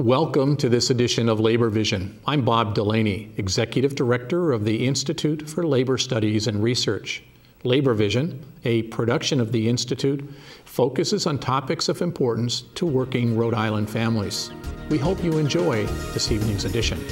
Welcome to this edition of Labor Vision. I'm Bob Delaney, Executive Director of the Institute for Labor Studies and Research. Labor Vision, a production of the Institute, focuses on topics of importance to working Rhode Island families. We hope you enjoy this evening's edition.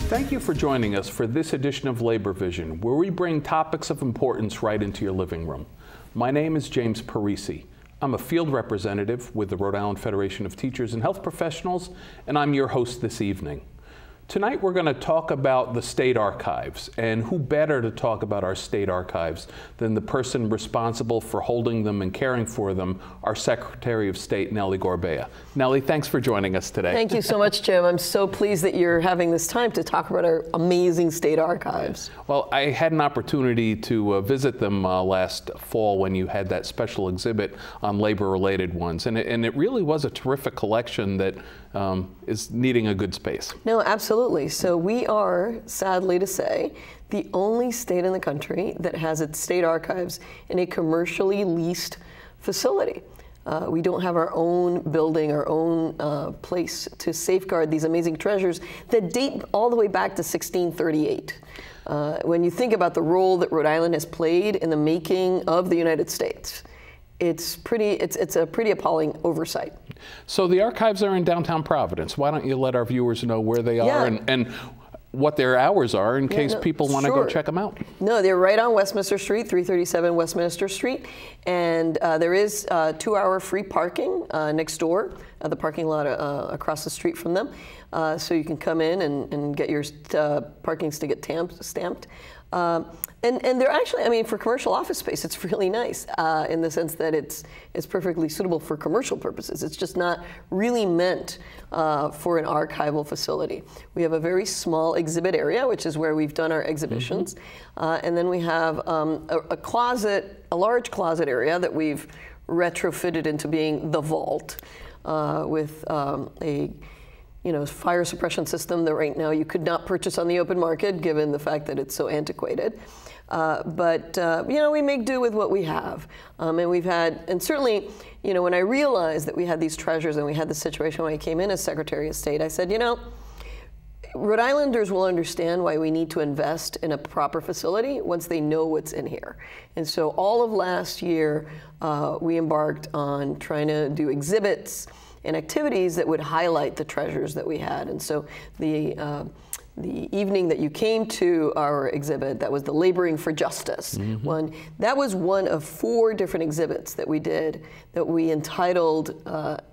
Thank you for joining us for this edition of Labor Vision, where we bring topics of importance right into your living room. My name is James Parisi. I'm a field representative with the Rhode Island Federation of Teachers and Health Professionals, and I'm your host this evening. Tonight we're going to talk about the state archives, and who better to talk about our state archives than the person responsible for holding them and caring for them, our Secretary of State, Nellie Gorbea. Nellie, thanks for joining us today. Thank you so much, Jim. I'm so pleased that you're having this time to talk about our amazing state archives. Well, I had an opportunity to visit them last fall when you had that special exhibit on labor-related ones, and it really was a terrific collection that is needing a good space. No, absolutely. So we are, sadly to say, the only state in the country that has its state archives in a commercially leased facility. We don't have our own building, our own place to safeguard these amazing treasures that date all the way back to 1638. When you think about the role that Rhode Island has played in the making of the United States, it's a pretty appalling oversight. So the archives are in downtown Providence. Why don't you let our viewers know where they are and what their hours are in case people want to go check them out? No, they're right on Westminster Street, 337 Westminster Street, and there is 2-hour free parking next door, the parking lot across the street from them. So you can come in and get your parking ticket stamped. And they're actually, I mean, for commercial office space, it's really nice in the sense that it's perfectly suitable for commercial purposes. It's just not really meant for an archival facility. We have a very small exhibit area, which is where we've done our exhibitions. And then we have a large closet area that we've retrofitted into being the vault with a fire suppression system that right now you could not purchase on the open market, given the fact that it's so antiquated. But we make do with what we have. And certainly, when I realized that we had these treasures and we had the situation when I came in as Secretary of State, I said, Rhode Islanders will understand why we need to invest in a proper facility once they know what's in here. And so all of last year, we embarked on trying to do exhibits and activities that would highlight the treasures that we had. And so the evening that you came to our exhibit, that was the Laboring for Justice one, that was one of 4 different exhibits that we did that we entitled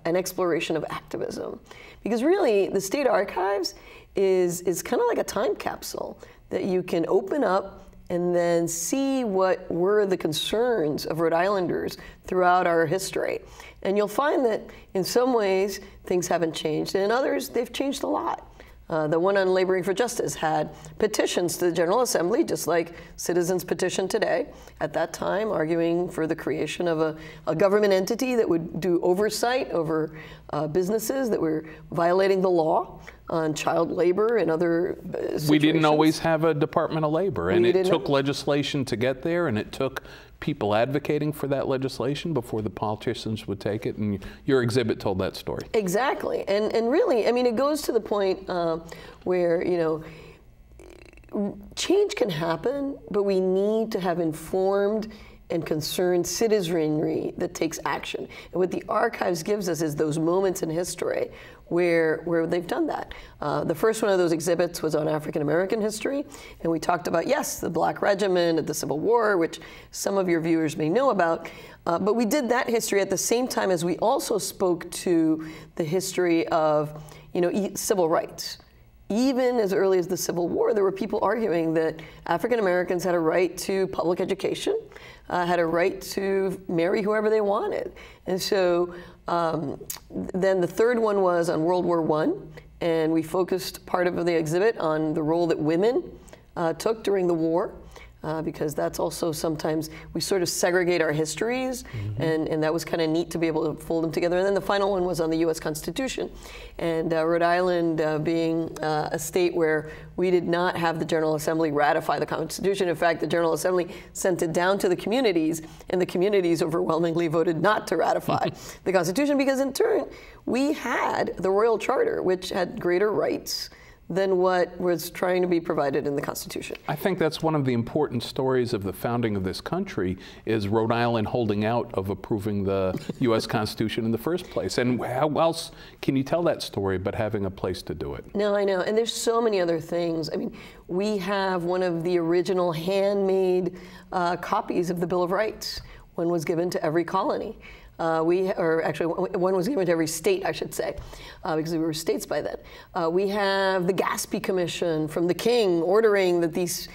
An Exploration of Activism. Because really, the State Archives is kind of like a time capsule that you can open up and then see what were the concerns of Rhode Islanders throughout our history. And you'll find that in some ways things haven't changed, and in others they've changed a lot. The one on Laboring for Justice had petitions to the General Assembly, just like citizens petition today, at that time arguing for the creation of a government entity that would do oversight over businesses that were violating the law on child labor and other situations. We didn't always have a Department of Labor, and it took legislation to get there, and it took people advocating for that legislation before the politicians would take it, and your exhibit told that story. Exactly, and really, I mean, it goes to the point where, change can happen, but we need to have informed and concerned citizenry that takes action. And what the archives gives us is those moments in history where they've done that. The first one of those exhibits was on African American history, and we talked about, yes, the Black Regiment, the Civil War, which some of your viewers may know about, but we did that history at the same time as we also spoke to the history of, civil rights. Even as early as the Civil War, there were people arguing that African Americans had a right to public education, had a right to marry whoever they wanted. And so then the third one was on World War I, and we focused part of the exhibit on the role that women took during the war. because that's also sometimes we sort of segregate our histories, and that was kind of neat to be able to fold them together. And then the final one was on the U.S. Constitution, and Rhode Island being a state where we did not have the General Assembly ratify the Constitution. In fact, the General Assembly sent it down to the communities, and the communities overwhelmingly voted not to ratify the Constitution, because in turn we had the Royal Charter, which had greater rights than what was trying to be provided in the Constitution. I think that's one of the important stories of the founding of this country, is Rhode Island holding out of approving the U.S. Constitution in the first place. And how else can you tell that story but having a place to do it? No, I know. And there's so many other things. I mean, we have one of the original handmade copies of the Bill of Rights. One was given to every colony. One was given to every state, I should say, because we were states by then. We have the Gaspee Commission from the King ordering that these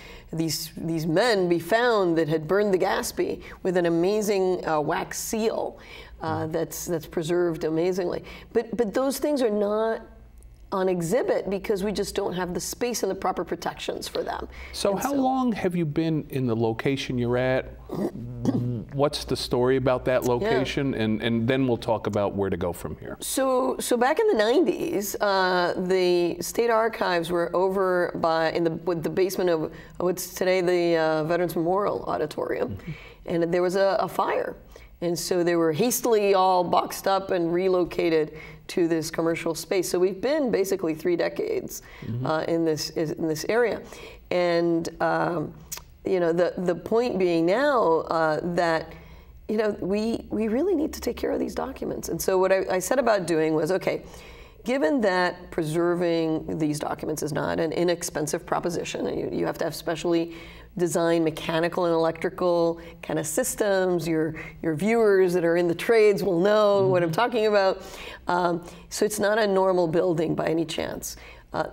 men be found that had burned the Gaspee, with an amazing wax seal that's preserved amazingly. But those things are not on exhibit because we just don't have the space and the proper protections for them. So how long have you been in the location you're at? What's the story about that location? Yeah. And then we'll talk about where to go from here. So back in the 90s, the state archives were over with the basement of what's today the Veterans Memorial Auditorium. And there was a fire. And so they were hastily all boxed up and relocated to this commercial space. So we've been basically 3 decades in this area. And the point being now that we really need to take care of these documents. And so what I set about doing was, okay, given that preserving these documents is not an inexpensive proposition, you have to have specially designed mechanical and electrical kind of systems. Your viewers that are in the trades will know what I'm talking about. So it's not a normal building by any chance.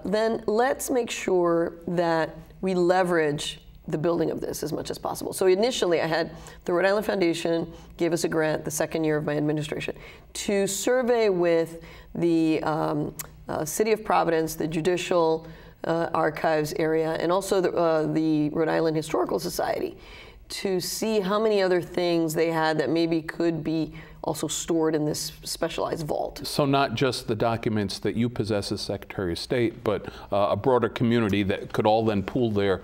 Then let's make sure that we leverage the building of this as much as possible. So initially I had the Rhode Island Foundation gave us a grant the second year of my administration to survey with the City of Providence, the Judicial Archives area, and also the Rhode Island Historical Society, to see how many other things they had that maybe could be also stored in this specialized vault. So not just the documents that you possess as Secretary of State, but a broader community that could all then pool their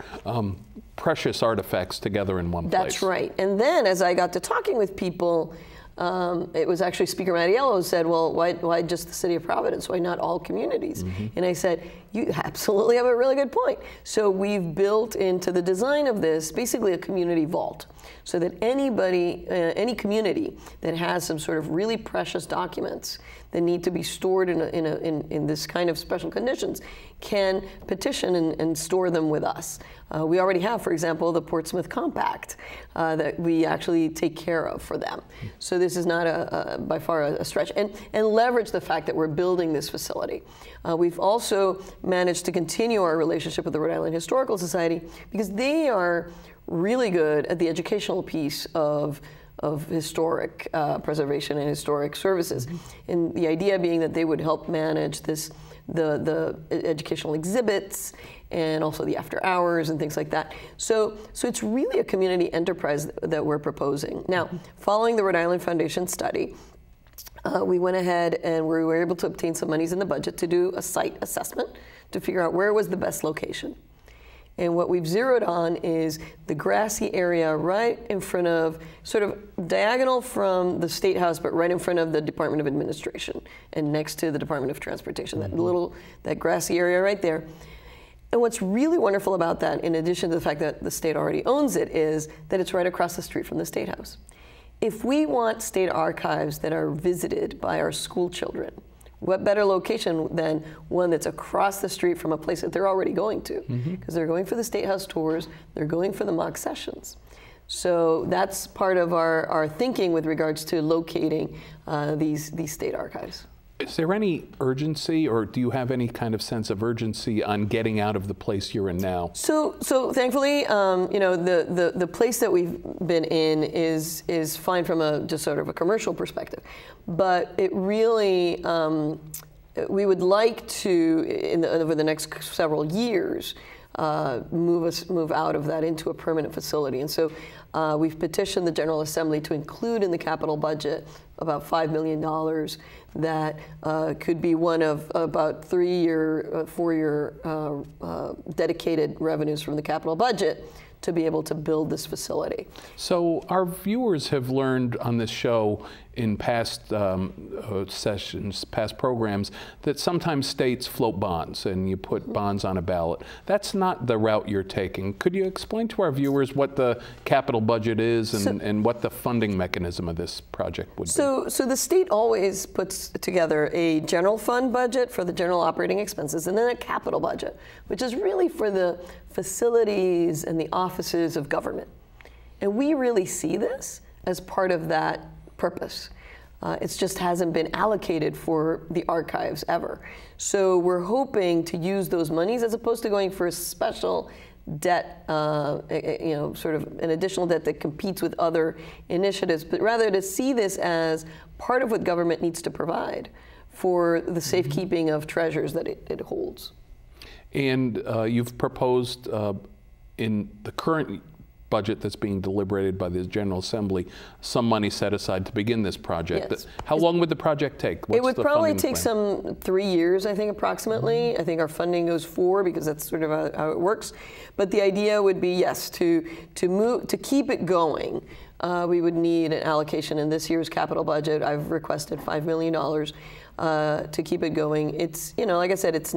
precious artifacts together in one place. That's right. And then as I got to talking with people, it was actually Speaker Mattiello who said, well, why just the City of Providence? Why not all communities? And I said, you absolutely have a really good point. So we've built into the design of this basically a community vault, so that anybody, any community that has some sort of really precious documents that need to be stored in this kind of special conditions can petition and store them with us. We already have, for example, the Portsmouth Compact that we actually take care of for them. So this is not by far a stretch. And leverage the fact that we're building this facility. We've also managed to continue our relationship with the Rhode Island Historical Society, because they are really good at the educational piece of historic preservation and historic services. And the idea being that they would help manage the educational exhibits and also the after hours and things like that. So it's really a community enterprise that we're proposing. Now, following the Rhode Island Foundation study, we went ahead and we were able to obtain some monies in the budget to do a site assessment to figure out where was the best location. And what we've zeroed on is the grassy area right in front of, sort of diagonal from the Statehouse, but right in front of the Department of Administration and next to the Department of Transportation, that grassy area right there. And what's really wonderful about that, in addition to the fact that the state already owns it, is that it's right across the street from the Statehouse. If we want state archives that are visited by our school children, what better location than one that's across the street from a place that they're already going to? Because they're going for the Statehouse tours, they're going for the mock sessions. So that's part of our thinking with regards to locating these state archives. Is there any urgency, or do you have any kind of sense of urgency on getting out of the place you're in now? So thankfully, the place that we've been in is fine from just sort of a commercial perspective, but it really we would like to over the next several years move out of that into a permanent facility. And so we've petitioned the General Assembly to include in the capital budget about $5 million that could be one of about 4-year dedicated revenues from the capital budget to be able to build this facility. So our viewers have learned on this show in past sessions, past programs, that sometimes states float bonds and you put bonds on a ballot. That's not the route you're taking. Could you explain to our viewers what the capital budget is and what the funding mechanism of this project would be? So the state always puts together a general fund budget for the general operating expenses and then a capital budget, which is really for the facilities and the offices of government. And we really see this as part of that purpose. It just hasn't been allocated for the archives ever. So we're hoping to use those monies as opposed to going for a special debt, sort of an additional debt that competes with other initiatives, but rather to see this as part of what government needs to provide for the safekeeping of treasures that it holds. And you've proposed in the current budget that's being deliberated by the General Assembly, some money set aside to begin this project. Yes. How long would the project take? It would probably take some 3 years, I think, approximately. I think our funding goes 4 because that's sort of how it works. But the idea would be, yes, to keep it going. We would need an allocation in this year's capital budget. I've requested $5 million to keep it going. It's, like I said, it's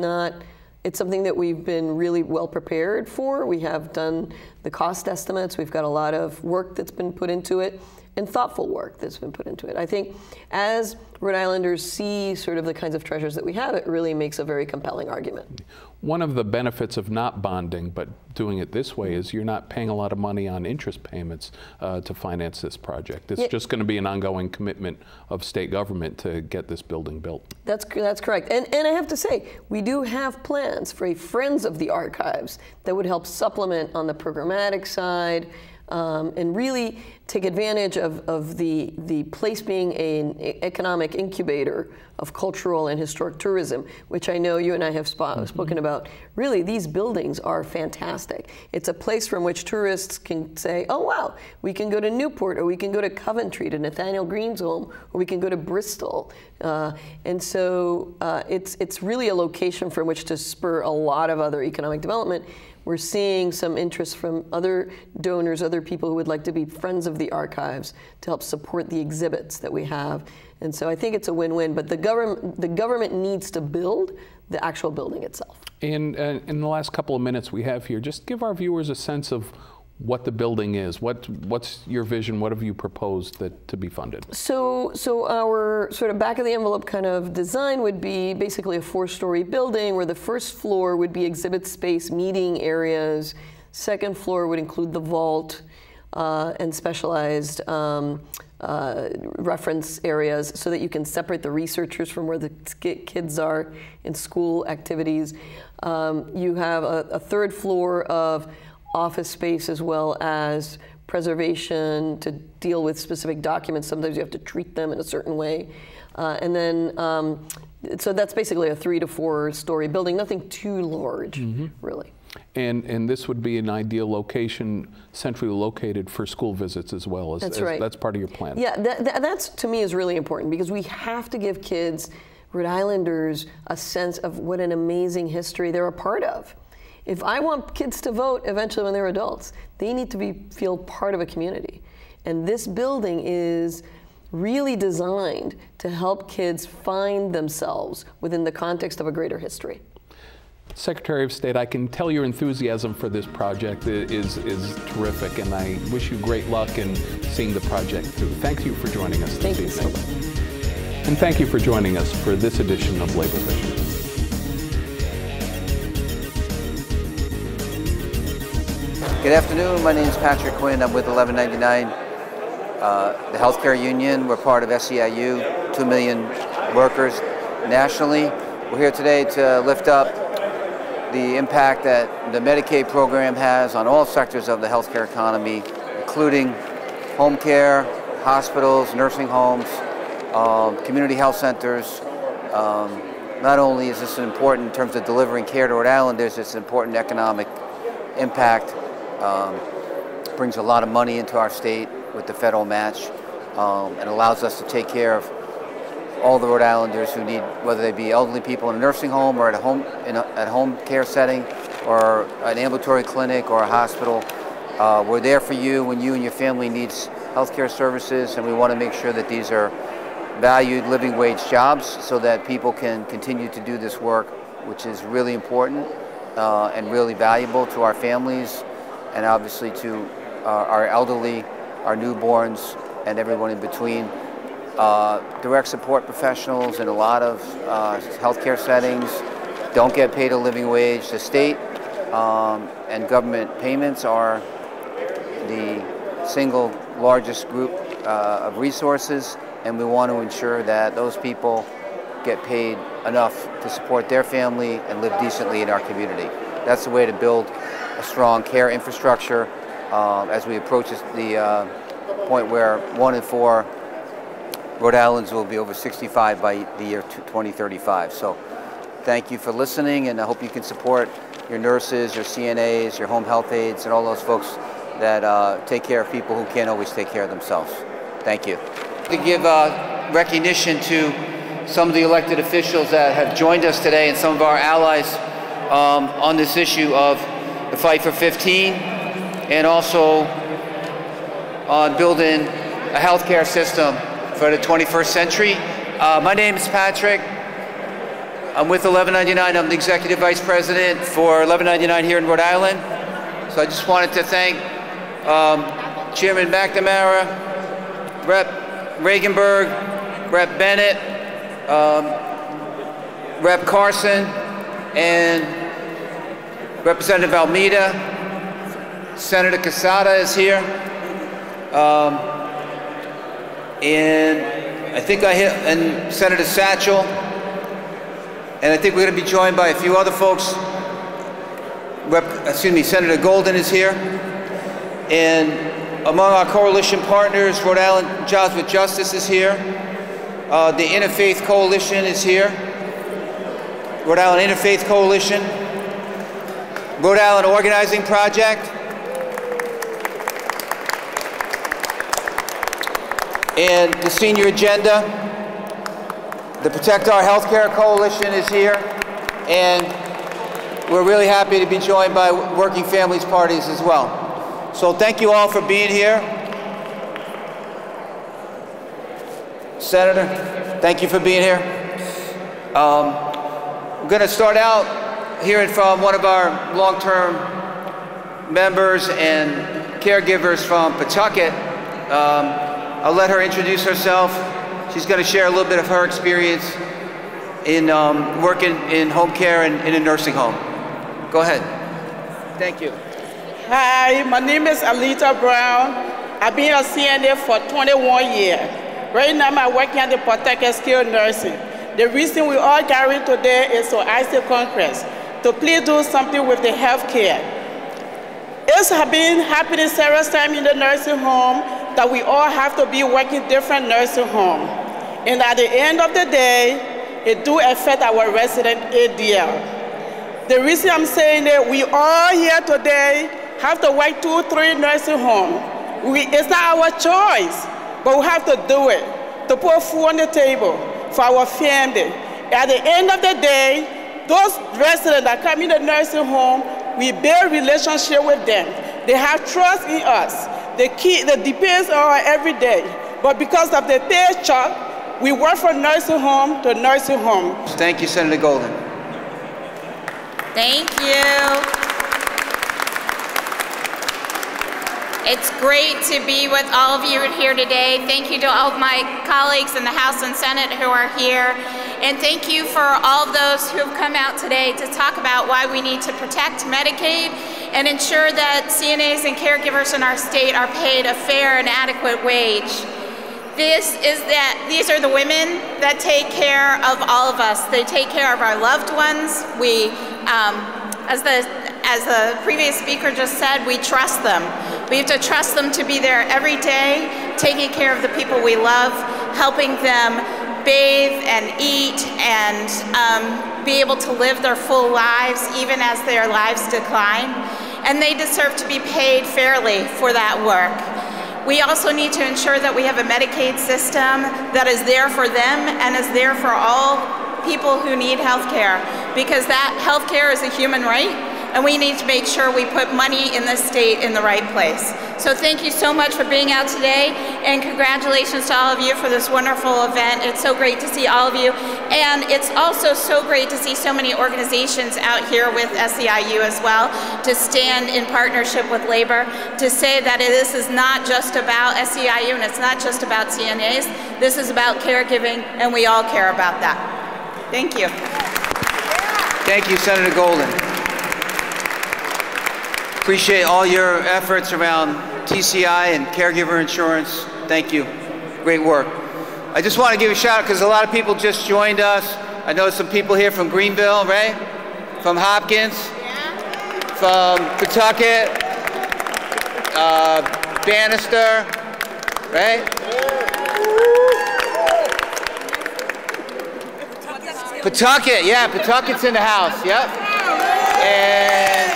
something that we've been really well prepared for. We have done the cost estimates. We've got a lot of work that's been put into it and thoughtful work that's been put into it. I think as Rhode Islanders see sort of the kinds of treasures that we have, it really makes a very compelling argument. One of the benefits of not bonding, but doing it this way, is you're not paying a lot of money on interest payments to finance this project. It's just going to be an ongoing commitment of state government to get this building built. That's correct. And I have to say, we do have plans for a Friends of the Archives that would help supplement on the programmatic side, and really take advantage of the place being an economic incubator of cultural and historic tourism, which I know you and I have spoken about. Really, these buildings are fantastic. It's a place from which tourists can say, oh wow, we can go to Newport, or we can go to Coventry, to Nathaniel Green's home, or we can go to Bristol. And so it's really a location from which to spur a lot of other economic development. We're seeing some interest from other donors, other people who would like to be friends of the archives to help support the exhibits that we have. And so I think it's a win-win, but the government needs to build the actual building itself. And in the last couple of minutes we have here, just give our viewers a sense of what the building is. What's your vision? What have you proposed to be funded? So our sort of back of the envelope kind of design would be basically a 4-story building where the first floor would be exhibit space, meeting areas. Second floor would include the vault and specialized reference areas so that you can separate the researchers from where the kids are in school activities. You have a third floor of office space as well as preservation to deal with specific documents. Sometimes you have to treat them in a certain way. And then, so that's basically a 3 to 4 story building, nothing too large, really. And this would be an ideal location, centrally located for school visits as well. That's right. That's part of your plan. Yeah, that's to me is really important because we have to give kids, Rhode Islanders, a sense of what an amazing history they're a part of. If I want kids to vote eventually when they're adults, they need to feel part of a community. And this building is really designed to help kids find themselves within the context of a greater history. Secretary of State, I can tell your enthusiasm for this project is terrific, and I wish you great luck in seeing the project through. Thank you for joining us this evening. Thank you so much. And thank you for joining us for this edition of Labor Vision. Good afternoon. My name is Patrick Quinn. I'm with 1199, the healthcare union. We're part of SEIU, 2 million workers nationally. We're here today to lift up the impact that the Medicaid program has on all sectors of the healthcare economy, including home care, hospitals, nursing homes, community health centers. Not only is this important in terms of delivering care to Rhode Islanders, it's an important economic impact, brings a lot of money into our state with the federal match, and allows us to take care of all the Rhode Islanders who need, whether they be elderly people in a nursing home or at a home, at home care setting, or an ambulatory clinic or a hospital. We're there for you when you and your family needs healthcare services, and we want to make sure that these are valued living wage jobs so that people can continue to do this work, which is really important and really valuable to our families, and obviously to our elderly, our newborns, and everyone in between. Direct support professionals in a lot of healthcare settings don't get paid a living wage. The state and government payments are the single largest group of resources, and we want to ensure that those people get paid enough to support their family and live decently in our community. That's the way to build a strong care infrastructure as we approach the point where 1 in 4 Rhode Islanders will be over 65 by the year 2035. So thank you for listening, and I hope you can support your nurses, your CNAs, your home health aides, and all those folks that take care of people who can't always take care of themselves. Thank you. To give recognition to some of the elected officials that have joined us today and some of our allies on this issue of the fight for 15, and also on building a healthcare system for the 21st century. My name is Patrick. I'm with 1199. I'm the Executive Vice President for 1199 here in Rhode Island. So I just wanted to thank Chairman McNamara, Rep. Regenberg, Rep. Bennett, Rep. Carson, and Representative Almeida. Senator Casada is here. And I think and Senator Satchel, and I think we're going to be joined by a few other folks. Senator Golden is here, and among our coalition partners, Rhode Island Jobs with Justice is here. The Interfaith Coalition is here. Rhode Island Interfaith Coalition, Rhode Island Organizing Project, and the Senior Agenda. The Protect Our Healthcare Coalition is here, and we're really happy to be joined by Working Families Parties as well. So thank you all for being here. Senator, thank you for being here. I'm going to start out hearing from one of our long-term members and caregivers from Pawtucket. I'll let her introduce herself. She's going to share a little bit of her experience in working in home care and in a nursing home. Go ahead. Thank you. Hi, my name is Alita Brown. I've been a CNA for 21 years. Right now I'm working at the Pawtucket Skilled Nursing. The reason we all gathered today is to ask the Congress to please do something with the health care. It's been happening several times in the nursing home that we all have to be working different nursing homes. And at the end of the day, it do affect our resident ADL. The reason I'm saying that we all here today have to work 2 or 3 nursing homes. It's not our choice, but we have to do it to put food on the table for our family. At the end of the day, those residents that come in the nursing home, we build relationship with them. They have trust in us. The depends on every day. But because of the paycheck, we work from nursing home to nursing home. Thank you, Senator Golden. Thank you. It's great to be with all of you here today. Thank you to all of my colleagues in the House and Senate who are here. And thank you for all of those who have come out today to talk about why we need to protect Medicaid and ensure that CNAs and caregivers in our state are paid a fair and adequate wage. These are the women that take care of all of us. They take care of our loved ones. As the previous speaker just said, we trust them. We have to trust them to be there every day, taking care of the people we love, helping them bathe and eat and be able to live their full lives even as their lives decline. and they deserve to be paid fairly for that work. We also need to ensure that we have a Medicaid system that is there for them and is there for all people who need health care, because that health care is a human right, and we need to make sure we put money in this state in the right place. So thank you so much for being out today, and congratulations to all of you for this wonderful event. It's so great to see all of you, and it's also so great to see so many organizations out here with SEIU as well, to stand in partnership with labor, to say that this is not just about SEIU and it's not just about CNAs, this is about caregiving, and we all care about that. Thank you. Thank you, Senator Golden. Appreciate all your efforts around TCI and caregiver insurance. Thank you. Great work. I just want to give a shout out because a lot of people just joined us. I know some people here from Greenville, right? From Hopkins, from Pawtucket, Bannister, right? Pawtucket, yeah, Pawtucket's in the house, yep. And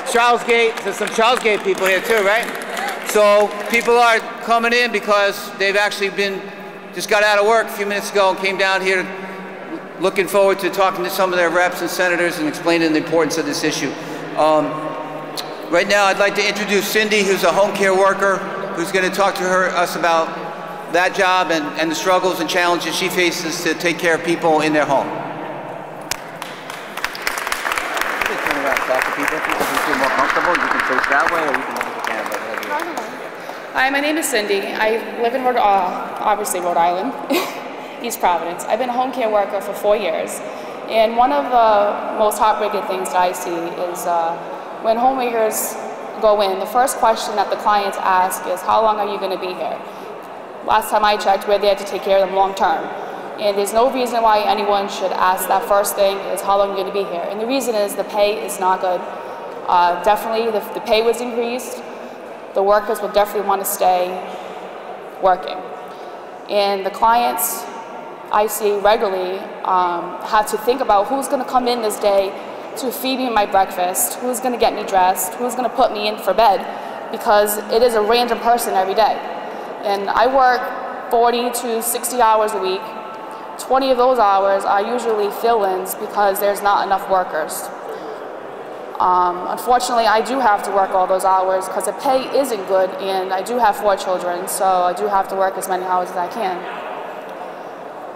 Charlesgate, there's some Charlesgate people here too, right? So people are coming in because they've actually just got out of work a few minutes ago and came down here looking forward to talking to some of their reps and senators and explaining the importance of this issue. Right now I'd like to introduce Cindy, who's a home care worker, who's going to talk to us about that job and the struggles and challenges she faces to take care of people in their home. Hi, my name is Cindy. I live in Rhode, obviously Rhode Island, East Providence. I've been a home care worker for 4 years. And one of the most heartbreaking things that I see is when homemakers go in, the first question that the clients ask is, how long are you going to be here? Last time I checked, we're there to take care of them long term. And there's no reason why anyone should ask that first thing is, how long are you going to be here? And the reason is the pay is not good. Definitely, the pay was increased. The workers will definitely want to stay working. And the clients I see regularly have to think about who's going to come in this day to feed me my breakfast, who's going to get me dressed, who's going to put me in for bed, because it is a random person every day. And I work 40 to 60 hours a week. 20 of those hours are usually fill-ins because there's not enough workers. Unfortunately, I do have to work all those hours because the pay isn't good, and I do have 4 children, so I do have to work as many hours as I can.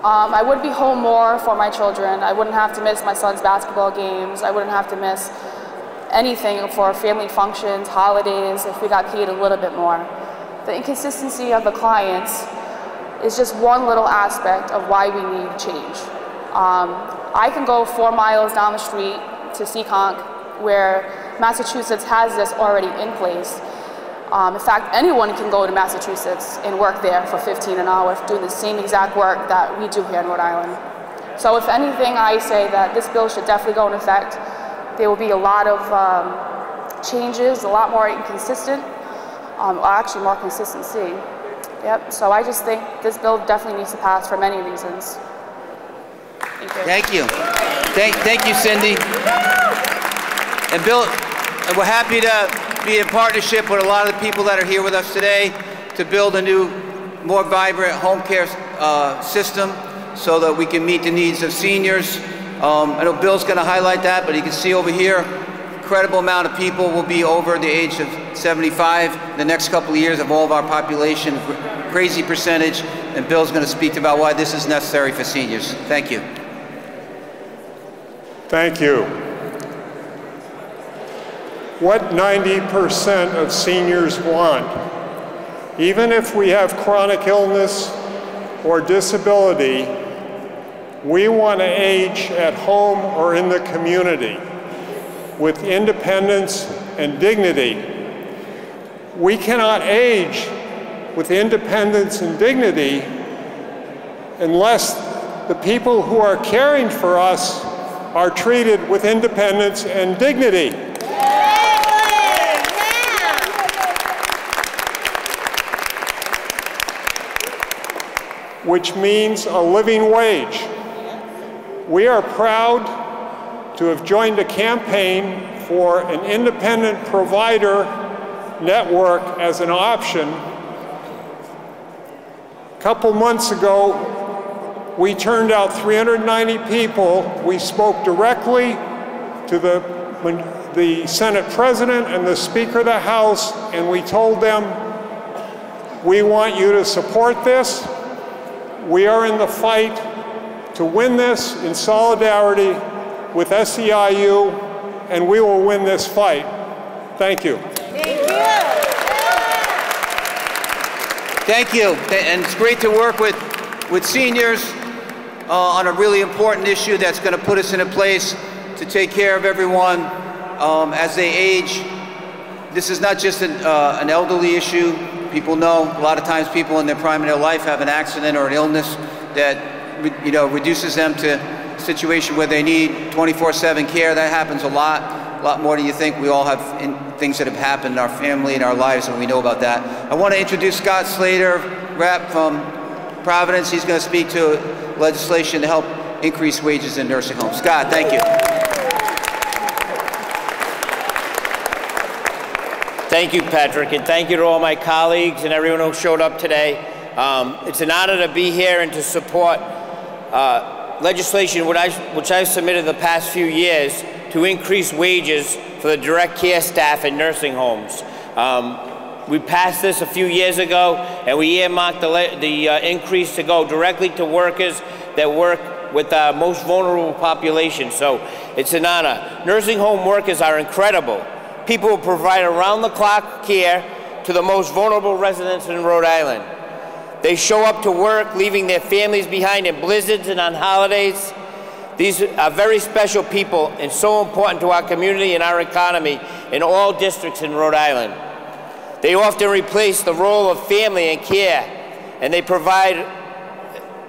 I would be home more for my children. I wouldn't have to miss my son's basketball games. I wouldn't have to miss anything for family functions, holidays, if we got paid a little bit more. The inconsistency of the clients is just one little aspect of why we need change. I can go 4 miles down the street to Seekonk, where Massachusetts has this already in place. In fact, anyone can go to Massachusetts and work there for $15 an hour doing the same exact work that we do here in Rhode Island. So if anything, I say that this bill should definitely go in effect. There will be a lot of changes, a lot more inconsistent, actually more consistency. Yep, so I just think this bill definitely needs to pass for many reasons. Thank you. Thank you, Cindy. And Bill, we're happy to be in partnership with a lot of the people that are here with us today to build a new, more vibrant home care system so that we can meet the needs of seniors. I know Bill's going to highlight that, but you can see over here, incredible amount of people will be over the age of 75 in the next couple of years of all of our population, crazy percentage, and Bill's going to speak about why this is necessary for seniors. Thank you. Thank you. What 90% of seniors want, even if we have chronic illness or disability, we want to age at home or in the community with independence and dignity. We cannot age with independence and dignity unless the people who are caring for us are treated with independence and dignity. Which means a living wage. We are proud to have joined a campaign for an independent provider network as an option. A couple months ago, we turned out 390 people. We spoke directly to the Senate President and the Speaker of the House, and we told them, we want you to support this. We are in the fight to win this in solidarity with SEIU, and we will win this fight. Thank you. Thank you. And it's great to work with seniors on a really important issue that's going to put us in a place to take care of everyone as they age. This is not just an elderly issue. People know a lot of times people in their prime of their life have an accident or an illness that reduces them to a situation where they need 24/7 care. That happens a lot more than you think. We all have things that have happened in our family and our lives, and we know about that. I want to introduce Scott Slater, rep from Providence. He's going to speak to legislation to help increase wages in nursing homes. Scott, thank you. Thank you, Patrick, and thank you to all my colleagues and everyone who showed up today. It's an honor to be here and to support legislation which I've submitted the past few years to increase wages for the direct care staff in nursing homes. We passed this a few years ago, and we earmarked the increase to go directly to workers that work with the most vulnerable population. So it's an honor. Nursing home workers are incredible. People who provide around-the-clock care to the most vulnerable residents in Rhode Island. They show up to work, leaving their families behind in blizzards and on holidays. These are very special people and so important to our community and our economy in all districts in Rhode Island. They often replace the role of family and care, and they provide,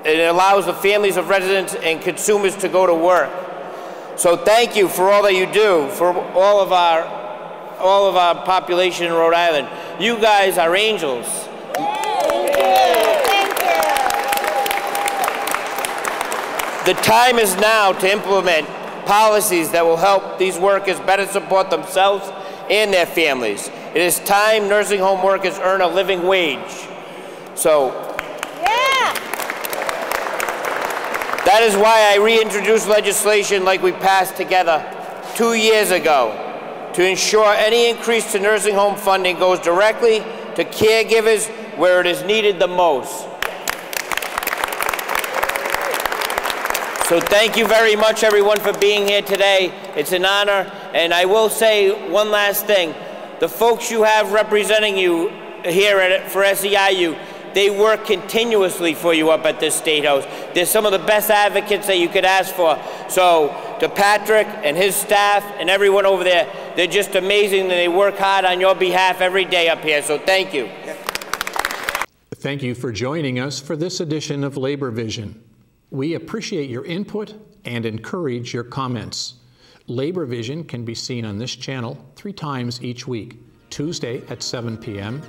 it allows the families of residents and consumers to go to work. So thank you for all that you do for all of our population in Rhode Island. You guys are angels. The time is now to implement policies that will help these workers better support themselves and their families. It is time nursing home workers earn a living wage. So, that is why I reintroduced legislation like we passed together 2 years ago to ensure any increase to nursing home funding goes directly to caregivers where it is needed the most. So thank you very much, everyone, for being here today. It's an honor. And I will say one last thing. The folks you have representing you here for SEIU, they work continuously for you up at this Statehouse. They're some of the best advocates that you could ask for. So to Patrick and his staff and everyone over there, they're just amazing, and they work hard on your behalf every day up here. So thank you. Thank you for joining us for this edition of Labor Vision. We appreciate your input and encourage your comments. Labor Vision can be seen on this channel 3 times each week: Tuesday at 7 p.m.,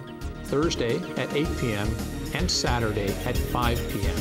Thursday at 8 p.m., and Saturday at 5 p.m.